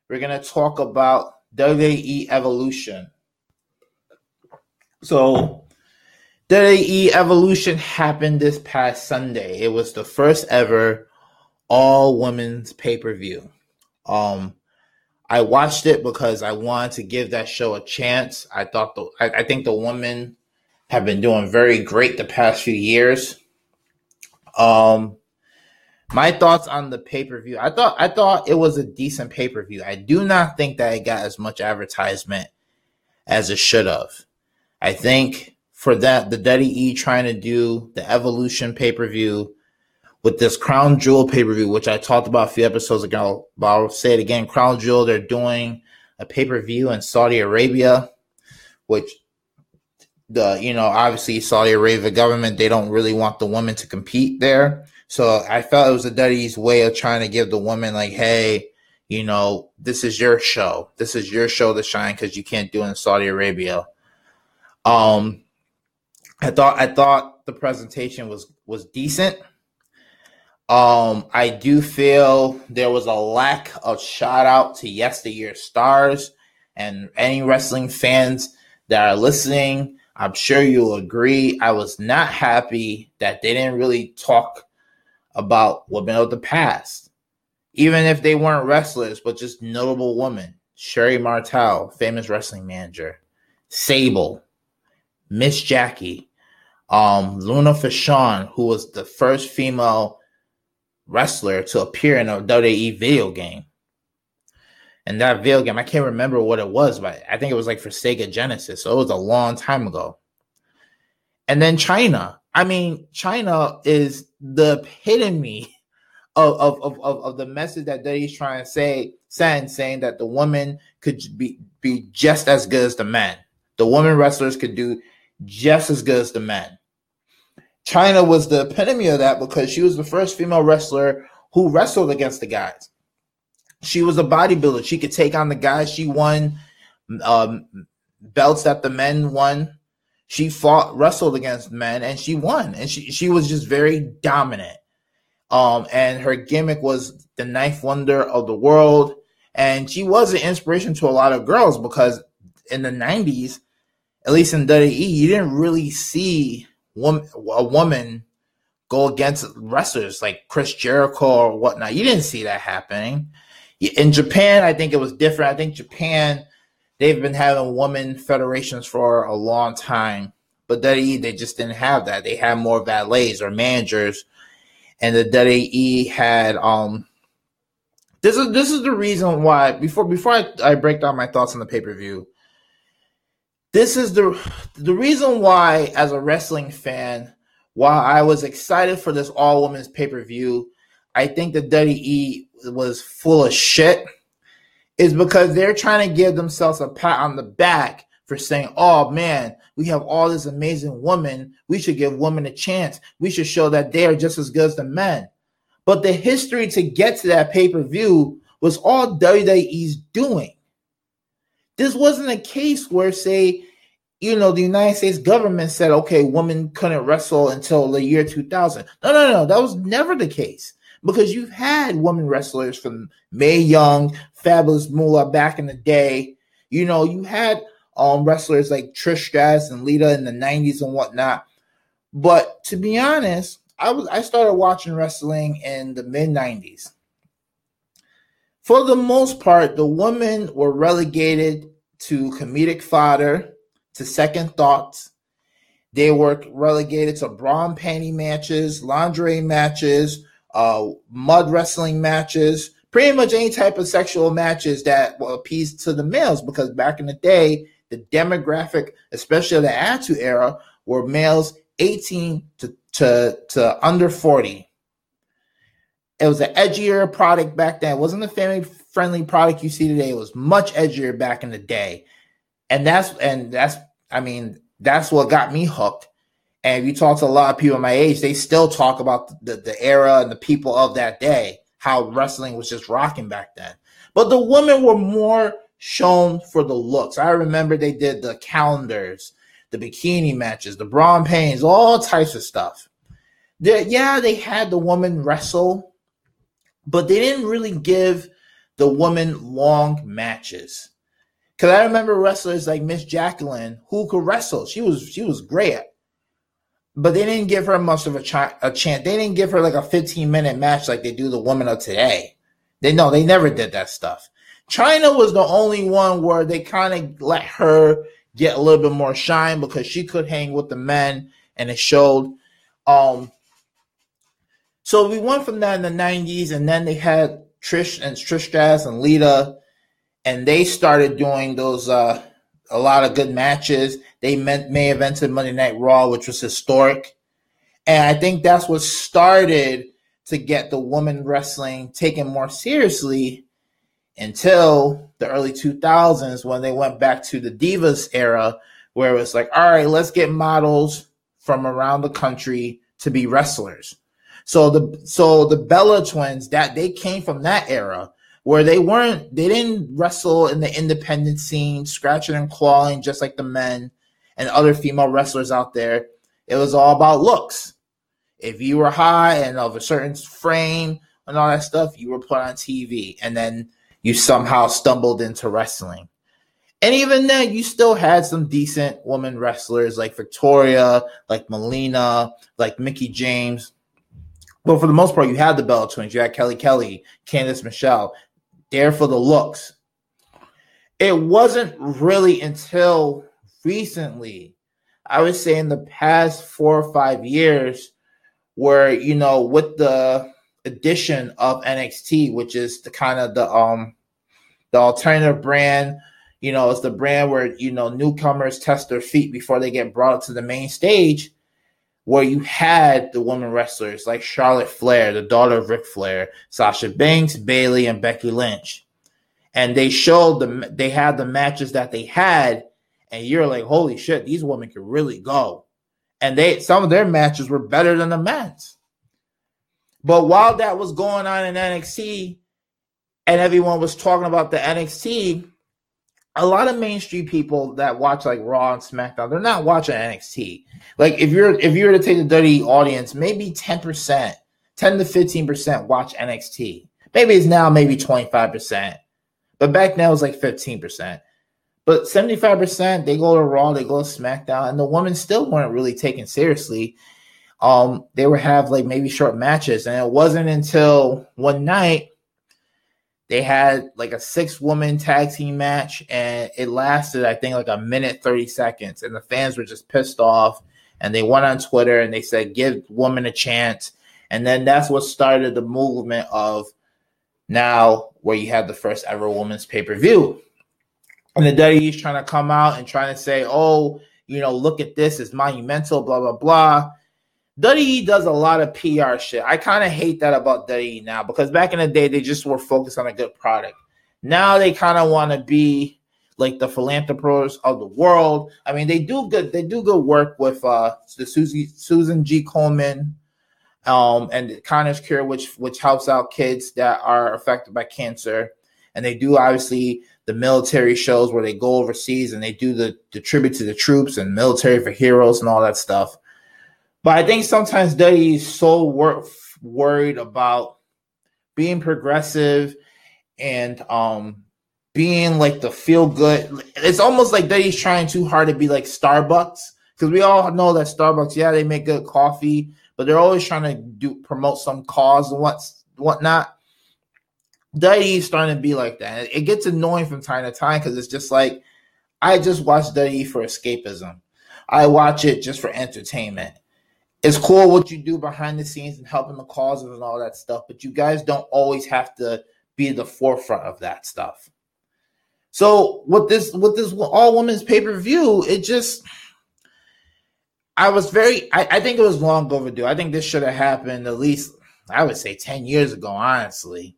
we're going to talk about WWE Evolution. So, WWE Evolution happened this past Sunday. It was the first ever all-women's pay-per-view. I watched it because I wanted to give that show a chance. I think the women have been doing very great the past few years. My thoughts on the pay-per-view. I thought it was a decent pay-per-view. I do not think that it got as much advertisement as it should have. I think for that, the WWE trying to do the Evolution pay-per-view with this Crown Jewel pay-per-view, which I talked about a few episodes ago, but I'll say it again. Crown Jewel, they're doing a pay-per-view in Saudi Arabia, which obviously Saudi Arabia government, they don't really want the women to compete there. So I felt it was the WWE's way of trying to give the woman like, hey, this is your show. This is your show to shine because you can't do it in Saudi Arabia. I thought the presentation was decent. I do feel there was a lack of shout out to yesteryear stars, and any wrestling fans that are listening, I'm sure you'll agree. I was not happy that they didn't really talk about women of the past, even if they weren't wrestlers, but just notable women. Sherry Martel, famous wrestling manager. Sable, Miss Jackie, Luna Vachon, who was the first female wrestler to appear in a WWE video game. And that video game, I can't remember what it was, but I think it was like for Sega Genesis. So it was a long time ago. And then China. I mean, China is the epitome of the message that WWE's trying to saying that the women could be just as good as the men. The women wrestlers could do just as good as the men. China was the epitome of that because she was the first female wrestler who wrestled against the guys. She was a bodybuilder. She could take on the guys. She won belts that the men won. She wrestled against men, and she won. And she was just very dominant. And her gimmick was the Ninth Wonder of the world. And she was an inspiration to a lot of girls because in the 90s, at least in WWE, you didn't really see a woman go against wrestlers like Chris Jericho or whatnot. You didn't see that happening. In Japan, I think it was different. I think Japan, they've been having women federations for a long time, but WWE, they just didn't have that. They had more valets or managers, and the WWE had This is the reason why. Before I break down my thoughts on the pay-per-view, this is the reason why, as a wrestling fan, while I was excited for this all-women's pay-per-view, I think the WWE was full of shit, is because they're trying to give themselves a pat on the back for saying, oh man, we have all this amazing women. We should give women a chance. We should show that they are just as good as the men. But the history to get to that pay-per-view was all WWE's doing. This wasn't a case where, say, the United States government said, okay, women couldn't wrestle until the year 2000. No. That was never the case. Because you've had women wrestlers from Mae Young, Fabulous Moolah back in the day. You had wrestlers like Trish Stratus and Lita in the 90s and whatnot. But to be honest, I started watching wrestling in the mid-90s. For the most part, the women were relegated to comedic fodder, to second thoughts. They were relegated to bra and panty matches, lingerie matches, mud wrestling matches, pretty much any type of sexual matches that will appease to the males, because back in the day, the demographic, especially of the Attitude Era, were males 18 to under 40. It was an edgier product back then. It wasn't the family-friendly product you see today. It was much edgier back in the day. And that's what got me hooked. And if you talk to a lot of people my age, they still talk about the era and the people of that day, how wrestling was just rocking back then. But the women were more shown for the looks. I remember they did the calendars, the bikini matches, the bra and panties, all types of stuff. They had the woman wrestle, but they didn't really give the women long matches. Because I remember wrestlers like Miss Jacqueline who could wrestle. She was great. But they didn't give her much of a chance. They didn't give her like a 15-minute match like they do the women of today. They never did that stuff. Chyna was the only one where they kind of let her get a little bit more shine because she could hang with the men, and it showed. So we went from that in the 90s, and then they had Trish Stratus and Lita, and they started doing those a lot of good matches. They may evented Monday Night Raw, which was historic. And I think that's what started to get the women wrestling taken more seriously until the early 2000s when they went back to the Divas era, where it was like, all right, let's get models from around the country to be wrestlers. So the Bella twins, that they came from that era where they didn't wrestle in the independent scene, scratching and clawing just like the men and other female wrestlers out there. It was all about looks. If you were high and of a certain frame and all that stuff, you were put on TV, and then you somehow stumbled into wrestling. And even then, you still had some decent women wrestlers like Victoria, like Melina, like Mickie James. But for the most part, you had the Bella Twins. You had Kelly, Candice Michelle, there for the looks. It wasn't really until recently, I would say in the past 4 or 5 years, where, with the addition of NXT, which is the kind of the alternative brand, it's the brand where, newcomers test their feet before they get brought up to the main stage, where you had the women wrestlers like Charlotte Flair, the daughter of Ric Flair, Sasha Banks, Bayley, and Becky Lynch. And they showed they had the matches that they had, and you're like, holy shit, these women can really go. And some of their matches were better than the men's. But while that was going on in NXT, and everyone was talking about the NXT, a lot of mainstream people that watch like Raw and SmackDown, they're not watching NXT. Like if you were to take the WWE audience, maybe 10 to 15% watch NXT. Maybe it's now maybe 25%. But back then it was like 15%. But 75%, they go to Raw, they go to SmackDown, and the women still weren't really taken seriously. They would have like maybe short matches, and it wasn't until one night they had like a 6-woman tag team match, and it lasted, I think, like a minute 30 seconds, and the fans were just pissed off, and they went on Twitter and they said, give women a chance. And then that's what started the movement of now where you have the first ever women's pay-per-view. And the WWE is trying to come out and trying to say, oh, look at this, it's monumental, blah, blah, blah. WWE does a lot of PR shit. I kind of hate that about WWE now, because back in the day, they just were focused on a good product. Now they kind of want to be like the philanthropists of the world. I mean, they do good work with the Susan G. Komen and Connor's Cure, which helps out kids that are affected by cancer. And they do, obviously, the military shows where they go overseas and they do the tribute to the troops and military for heroes and all that stuff. But I think sometimes WWE is so worried about being progressive and being like the feel good. It's almost like WWE's trying too hard to be like Starbucks, because we all know that Starbucks, yeah, they make good coffee, but they're always trying to promote some cause and whatnot. WWE is starting to be like that. It gets annoying from time to time because it's just like, I just watch WWE for escapism. I watch it just for entertainment. It's cool what you do behind the scenes and helping the causes and all that stuff, but you guys don't always have to be the forefront of that stuff. So with this all women's pay-per-view, it just, I think it was long overdue. I think this should have happened at least, I would say 10 years ago, honestly.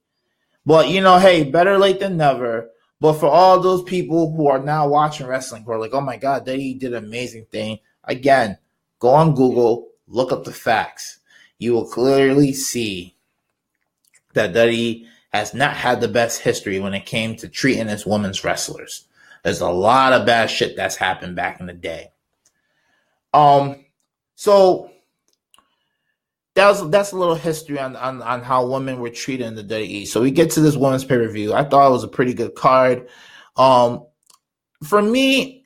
But, hey, better late than never. But for all those people who are now watching wrestling, who are like, oh my God, they did an amazing thing. Again, go on Google, look up the facts. You will clearly see that WWE has not had the best history when it came to treating its women's wrestlers. There's a lot of bad shit that's happened back in the day. So that's a little history on how women were treated in the WWE. So we get to this women's pay-per-view. I thought it was a pretty good card. For me,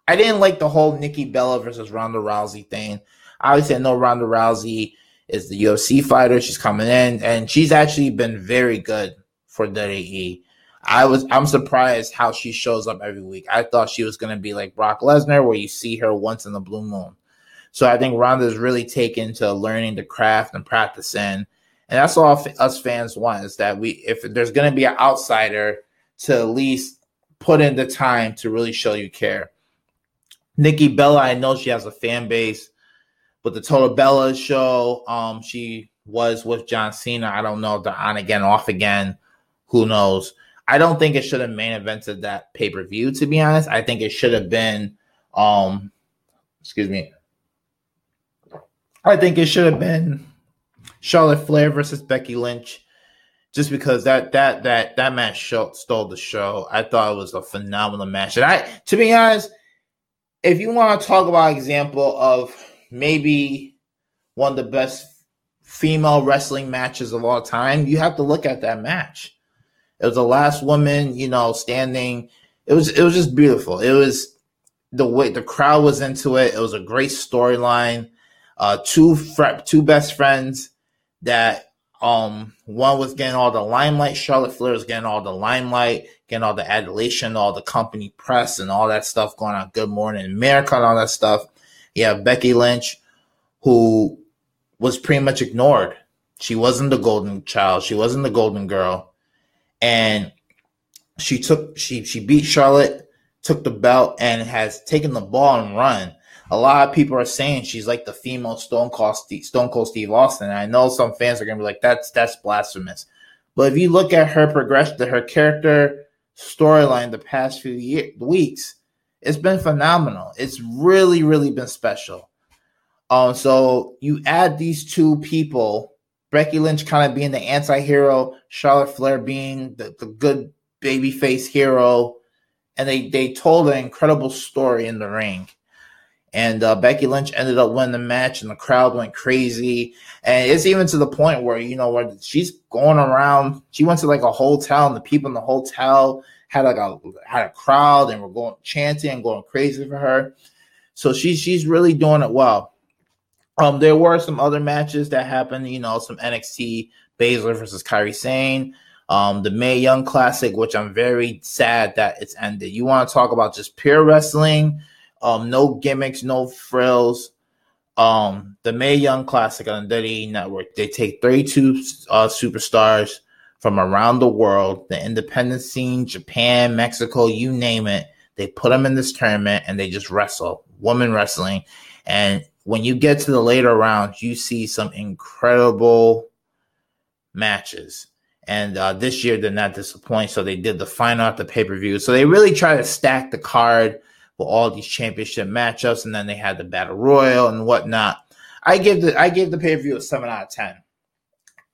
I didn't like the whole Nikki Bella versus Ronda Rousey thing. Obviously, I know Ronda Rousey is the UFC fighter. She's coming in, and she's actually been very good for WWE. I'm surprised how she shows up every week. I thought she was going to be like Brock Lesnar, where you see her once in the blue moon. So I think Ronda's really taken to learning the craft and practicing. And that's all us fans want, is that if there's going to be an outsider, to at least put in the time to really show you care. Nikki Bella, I know she has a fan base. With the Total Bella show, she was with John Cena. I don't know if they're on again, off again. Who knows? I don't think it should have main evented that pay-per-view, to be honest. I think it should have been, I think it should have been Charlotte Flair versus Becky Lynch, just because that match stole the show. I thought it was a phenomenal match. And to be honest, if you want to talk about an example of maybe one of the best female wrestling matches of all time, you have to look at that match. It was the last woman, standing. It was just beautiful. It was the way the crowd was into it. It was a great storyline. Two best friends that one was getting all the limelight. Charlotte Flair was getting all the limelight, getting all the adulation, all the company press and all that stuff going on Good Morning America and all that stuff. You have Becky Lynch, who was pretty much ignored. She wasn't the golden child. She wasn't the golden girl. And she beat Charlotte, took the belt, and has taken the ball and run. A lot of people are saying she's like the female Stone Cold Steve Austin. And I know some fans are going to be like, that's blasphemous. But if you look at her progression, her character storyline the past few weeks, it's been phenomenal. It's really, really been special. So you add these two people, Becky Lynch kind of being the anti-hero, Charlotte Flair being the good babyface hero, and they told an incredible story in the ring. And Becky Lynch ended up winning the match, and the crowd went crazy. And it's even to the point where, where she's going around. She went to like a hotel, and the people in the hotel had a crowd, and were going chanting and going crazy for her. So she's really doing it well. There were some other matches that happened. Some NXT Baszler versus Kairi Sane. The Mae Young Classic, which I'm very sad that it's ended. You want to talk about just pure wrestling? No gimmicks, no frills. The Mae Young Classic on the WWE Network. They take 32 superstars from around the world, the independent scene, Japan, Mexico, you name it. They put them in this tournament and they just wrestle, women wrestling. And when you get to the later rounds, you see some incredible matches. And this year did not disappoint. So they did the final at the pay-per-view. So they really try to stack the card for all these championship matchups, and then they had the Battle Royal and whatnot. I gave the pay-per-view a 7 out of 10.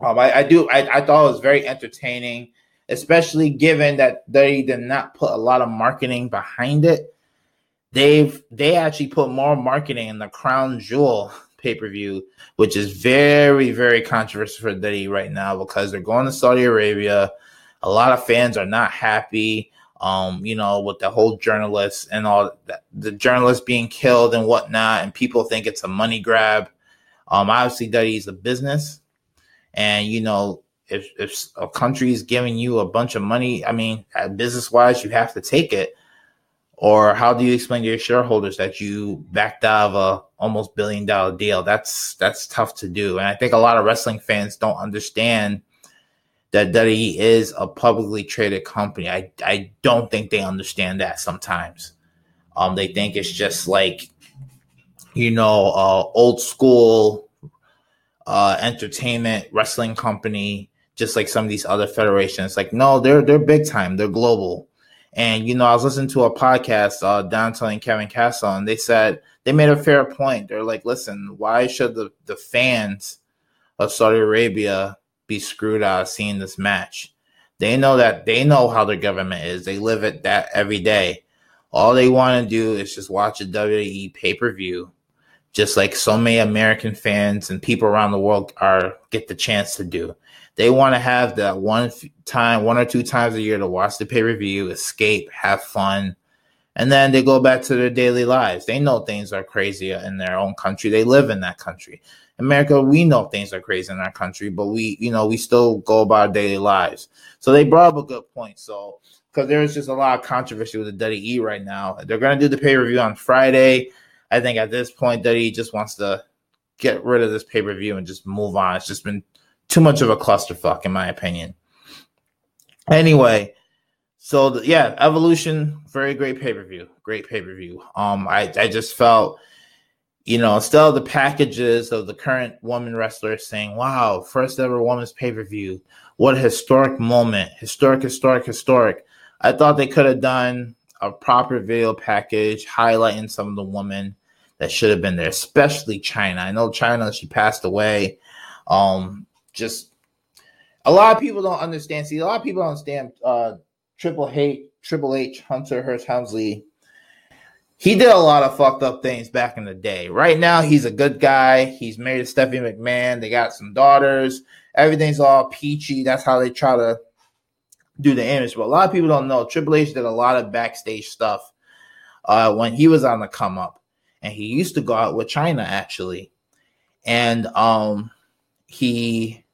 I thought it was very entertaining, especially given that they did not put a lot of marketing behind it. They actually put more marketing in the Crown Jewel pay-per-view, which is very, very controversial for WWE right now because they're going to Saudi Arabia. A lot of fans are not happy. With the whole journalists and all that, the journalists being killed and whatnot, and people think it's a money grab. Obviously WWE is a business, and if a country is giving you a bunch of money, business wise, you have to take it. Or how do you explain to your shareholders that you backed out of a almost $1 billion deal? That's tough to do, and I think a lot of wrestling fans don't understand that WWE is a publicly traded company. I don't think they understand that sometimes. They think it's just like, old school entertainment wrestling company, just like some of these other federations. Like, no, they're big time. They're global. And, I was listening to a podcast, Downtown and Kevin Castle, and they said they made a fair point. They're like, listen, why should the fans of Saudi Arabia be screwed out of seeing this match? They know how their government is. They live it that every day. All they want to do is just watch a WWE pay-per-view just like so many American fans and people around the world get the chance to do. They want to have that one or two times a year to watch the pay-per-view, escape, have fun, and then they go back to their daily lives. They know things are crazy in their own country. They live in that country. America, we know things are crazy in our country, but we still go about our daily lives. So they brought up a good point. So, because there's just a lot of controversy with the WWE right now. They're going to do the pay-per-view on Friday. I think at this point, WWE just wants to get rid of this pay-per-view and just move on. It's just been too much of a clusterfuck, in my opinion. Anyway, so Evolution, very great pay-per-view. Great pay-per-view. I just felt, instead of the packages of the current woman wrestlers saying, wow, first ever women's pay-per-view, what a historic moment, historic. I thought they could have done a proper video package highlighting some of the women that should have been there, especially China. I know China, she passed away. Just a lot of people don't understand. See, a lot of people don't understand Triple H, Hunter Hearst Helmsley. He did a lot of fucked up things back in the day. Right now, he's a good guy. He's married to Stephanie McMahon. They got some daughters. Everything's all peachy. That's how they try to do the image. But a lot of people don't know Triple H did a lot of backstage stuff when he was on the come up. And he used to go out with China, actually. And he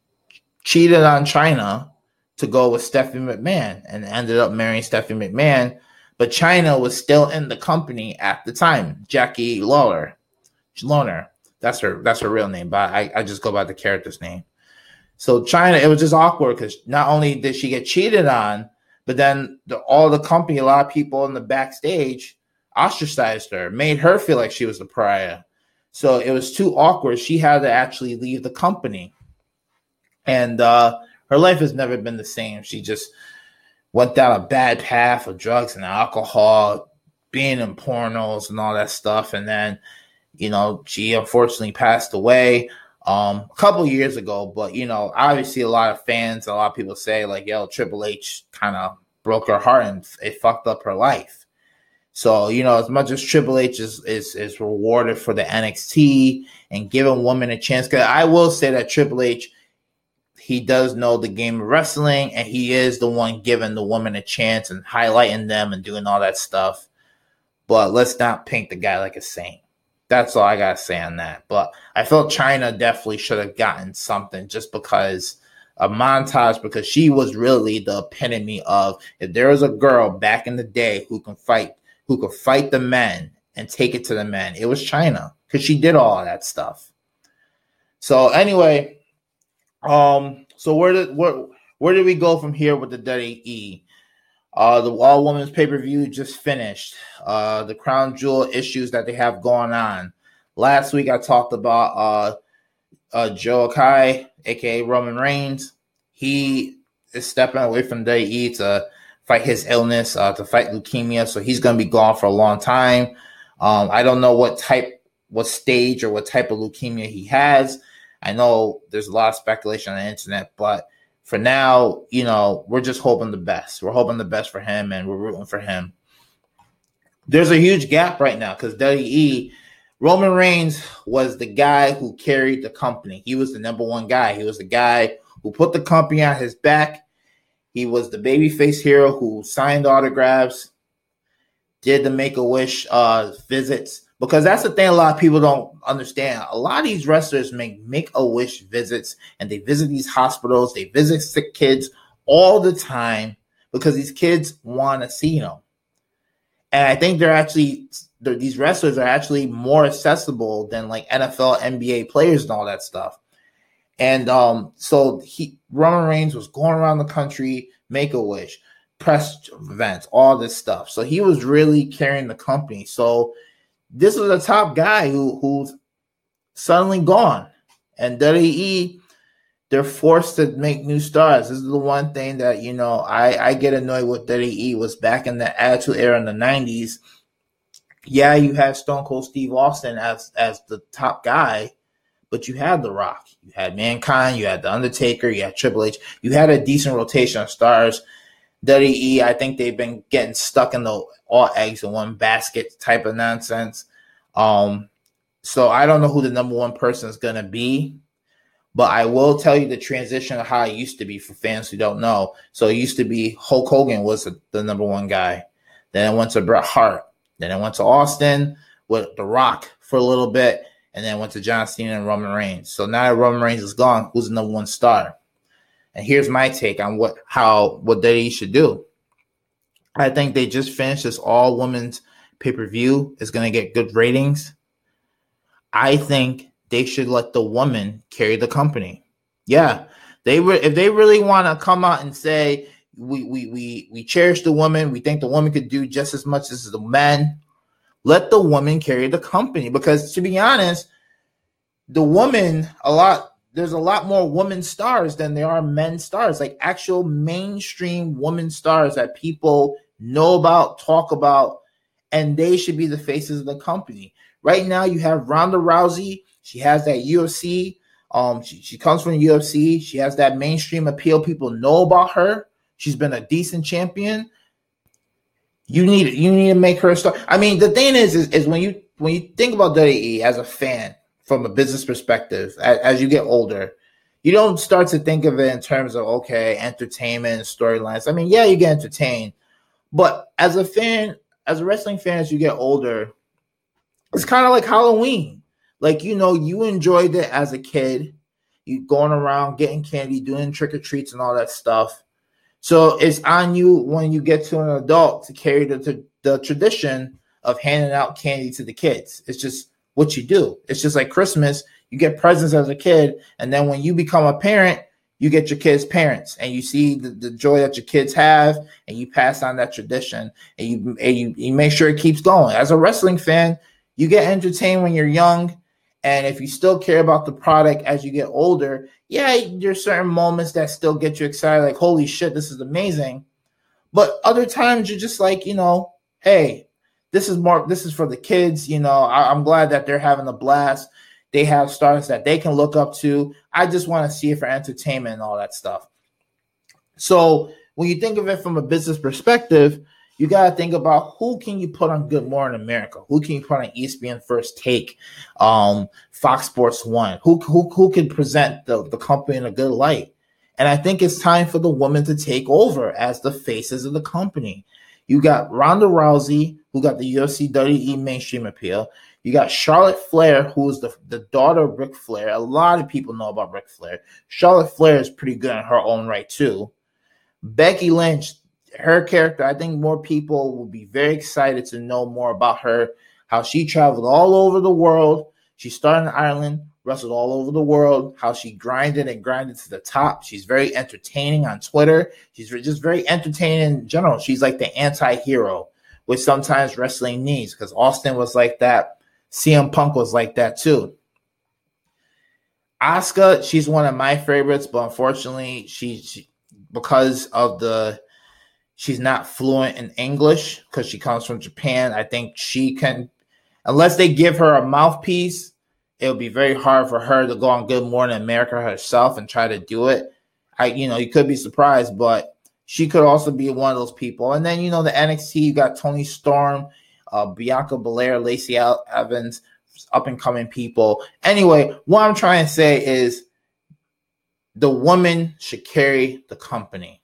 cheated on China to go with Stephanie McMahon and ended up marrying Stephanie McMahon. But China was still in the company at the time. Jackie Lohner. That's her real name, but I just go by the character's name. So China, it was just awkward because not only did she get cheated on, but then all the company, a lot of people in the backstage ostracized her, made her feel like she was the pariah. So it was too awkward. She had to actually leave the company. And her life has never been the same. She just went down a bad path of drugs and alcohol, being in pornos and all that stuff. And then, she unfortunately passed away a couple years ago. But, obviously a lot of fans, a lot of people say like, Triple H kind of broke her heart and it fucked up her life. So, as much as Triple H is rewarded for the NXT and giving women a chance, because I will say that Triple H, he does know the game of wrestling, and he is the one giving the woman a chance and highlighting them and doing all that stuff. But let's not paint the guy like a saint. That's all I got to say on that. But I felt China definitely should have gotten something just because a montage, because she was really the epitome of, if there was a girl back in the day who could fight the men and take it to the men, it was China, because she did all of that stuff. So anyway, so where did we go from here with the WWE? The All Women's pay-per-view just finished. The crown jewel issues that they have going on. Last week I talked about Joe Kai, aka Roman Reigns. He is stepping away from WWE to fight his illness, to fight leukemia. So he's going to be gone for a long time. I don't know what stage or what type of leukemia he has. I know there's a lot of speculation on the internet, but for now, we're just hoping the best. We're hoping the best for him, and we're rooting for him. There's a huge gap right now because WWE, Roman Reigns was the guy who carried the company. He was the number one guy. He was the guy who put the company on his back. He was the babyface hero who signed autographs, did the Make-A-Wish visits. Because that's the thing a lot of people don't understand. A lot of these wrestlers make Make-A-Wish visits, and they visit these hospitals. They visit sick kids all the time because these kids want to see them. And I think these wrestlers are actually more accessible than like NFL, NBA players and all that stuff. And so Roman Reigns was going around the country, Make-A-Wish, press events, all this stuff. So he was really carrying the company. So this was a top guy who's suddenly gone. And WWE, they're forced to make new stars. This is the one thing that, I get annoyed with WWE was back in the Attitude Era in the 90s. Yeah, you had Stone Cold Steve Austin as the top guy, but you had The Rock. You had Mankind. You had The Undertaker. You had Triple H. You had a decent rotation of stars. WWE, I think they've been getting stuck in the all eggs in one basket type of nonsense. So I don't know who the number one person is going to be. But I will tell you the transition of how it used to be for fans who don't know. So it used to be Hulk Hogan was the number one guy. Then it went to Bret Hart. Then it went to Austin with The Rock for a little bit. And then went to John Cena and Roman Reigns. So now that Roman Reigns is gone, who's the number one star? And here's my take on what WWE should do. I think they just finished this all-women's pay-per-view. It's going to get good ratings. I think they should let the woman carry the company. Yeah, if they really want to come out and say we cherish the woman, we think the woman could do just as much as the men. Let the woman carry the company, because to be honest, the woman there's a lot more women stars than there are men stars, like actual mainstream women stars that people know about, talk about, and they should be the faces of the company. Right now, you have Ronda Rousey. She has that UFC. She comes from the UFC. She has that mainstream appeal. People know about her. She's been a decent champion. You need to make her a star. I mean, the thing is when you think about WWE as a fan from a business perspective, as you get older, you don't start to think of it in terms of, okay, entertainment, storylines. I mean, yeah, you get entertained, but as a wrestling fan, as you get older, it's kind of like Halloween. Like, you enjoyed it as a kid. You going around getting candy, doing trick-or-treats and all that stuff. So it's on you when you get to an adult to carry the tradition of handing out candy to the kids. It's just what you do. It's just like Christmas. You get presents as a kid, and then when you become a parent, you get your kids' parents, and you see the joy that your kids have, and you pass on that tradition, and you make sure it keeps going. As a wrestling fan, you get entertained when you're young. And if you still care about the product as you get older, yeah, there's certain moments that still get you excited, like, holy shit, this is amazing. But other times you're just like, hey, this is for the kids. I'm glad that they're having a blast. They have stars that they can look up to. I just want to see it for entertainment and all that stuff. So when you think of it from a business perspective, you got to think about who can you put on Good Morning America? Who can you put on ESPN First Take, Fox Sports 1? Who can present the company in a good light? And I think it's time for the women to take over as the faces of the company. You got Ronda Rousey, who got the UFC WWE mainstream appeal. You got Charlotte Flair, who is the daughter of Ric Flair. A lot of people know about Ric Flair. Charlotte Flair is pretty good in her own right, too. Becky Lynch, her character, I think more people will be very excited to know more about her, how she traveled all over the world. She started in Ireland, wrestled all over the world, how she grinded to the top. She's very entertaining on Twitter. She's just very entertaining in general. She's like the anti-hero, which sometimes wrestling needs, because Austin was like that. CM Punk was like that too. Asuka, she's one of my favorites, but unfortunately, she because of she's not fluent in English because she comes from Japan. I think she can, unless they give her a mouthpiece, it'll be very hard for her to go on Good Morning America herself and try to do it. You could be surprised, but she could also be one of those people. And then, the NXT, you got Toni Storm, Bianca Belair, Lacey Evans, up and coming people. Anyway, what I'm trying to say is the woman should carry the company.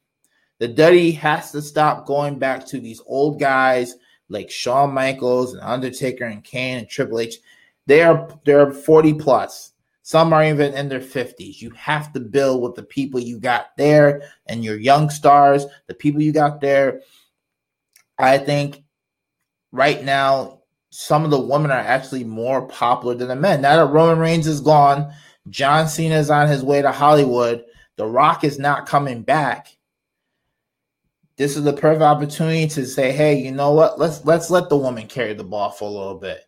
The WWE has to stop going back to these old guys like Shawn Michaels and Undertaker and Kane and Triple H. They're 40 plus. Some are even in their 50s. You have to build with the people you got there and your young stars, the people you got there. I think right now, some of the women are actually more popular than the men. Now that Roman Reigns is gone, John Cena is on his way to Hollywood, The Rock is not coming back. This is the perfect opportunity to say, hey, you know what? Let's let the woman carry the ball for a little bit.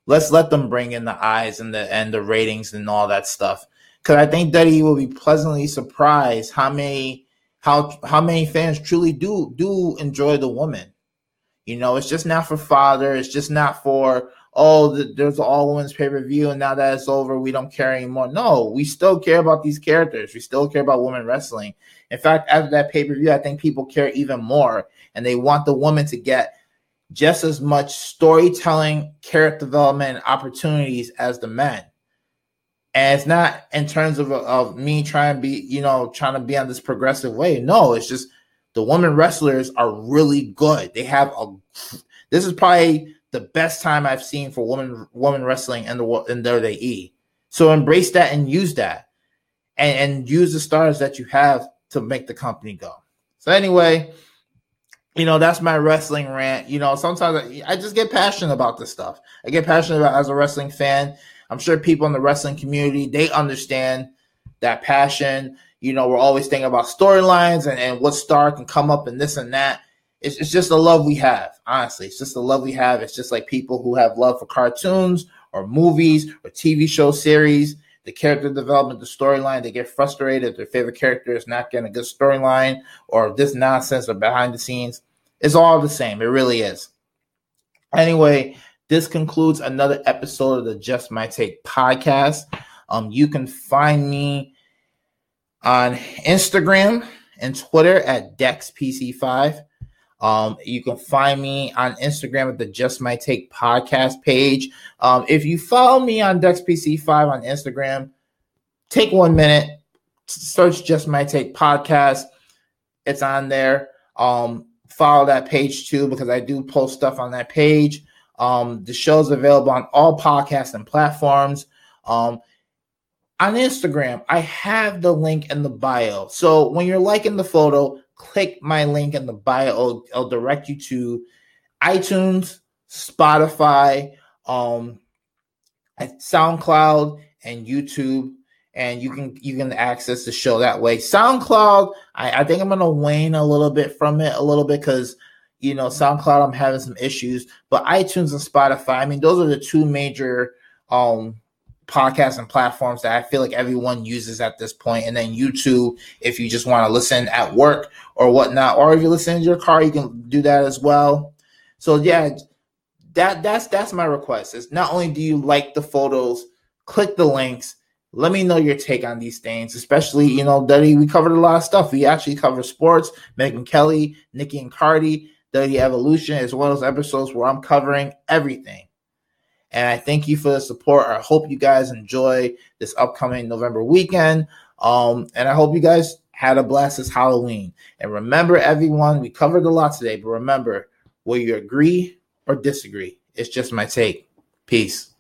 Let's let them bring in the eyes and the ratings and all that stuff. Because I think WWE will be pleasantly surprised how many fans truly do enjoy the woman. It's just not for father. It's just not for, there's an all-women's pay-per-view, and now that it's over, we don't care anymore. No, we still care about these characters. We still care about women wrestling. In fact, after that pay-per-view, I think people care even more, and they want the woman to get just as much storytelling, character development, and opportunities as the men. And it's not in terms of me trying to be on this progressive way. No, it's just the women wrestlers are really good. This is probably the best time I've seen for women wrestling in WWE. So embrace that and use that, and use the stars that you have to make the company go. So anyway, that's my wrestling rant. Sometimes I just get passionate about this stuff. I get passionate about as a wrestling fan. I'm sure people in the wrestling community, they understand that passion. We're always thinking about storylines and what star can come up and this and that. It's just the love we have, honestly. It's just the love we have. It's just like people who have love for cartoons or movies or TV show series, the character development, the storyline. They get frustrated if their favorite character is not getting a good storyline or this nonsense or behind the scenes. It's all the same. It really is. Anyway, this concludes another episode of the Just My Take podcast. You can find me on Instagram and Twitter at DexPC5. You can find me on Instagram at the Just My Take podcast page. If you follow me on DexPC5 on Instagram, take 1 minute, search Just My Take podcast. It's on there. Follow that page too, because I do post stuff on that page. The show's available on all podcasts and platforms. On Instagram, I have the link in the bio. So when you're liking the photo, click my link in the bio. It'll direct you to iTunes, Spotify, SoundCloud, and YouTube. And you can access the show that way. SoundCloud, I think I'm gonna wane a little bit from it because SoundCloud I'm having some issues. But iTunes and Spotify, those are the two major podcasts and platforms that I feel like everyone uses at this point. And then YouTube, if you just want to listen at work or whatnot, or if you listen in your car, you can do that as well. So yeah, that's my request. Is not only do you like the photos, click the links. Let me know your take on these things, especially, WWE, we covered a lot of stuff. We actually covered sports, Megan Kelly, Nikki and Cardi, WWE Evolution, as well as episodes where I'm covering everything. And I thank you for the support. I hope you guys enjoy this upcoming November weekend. And I hope you guys had a blast this Halloween. And remember, everyone, we covered a lot today, but remember, whether you agree or disagree, it's just my take. Peace.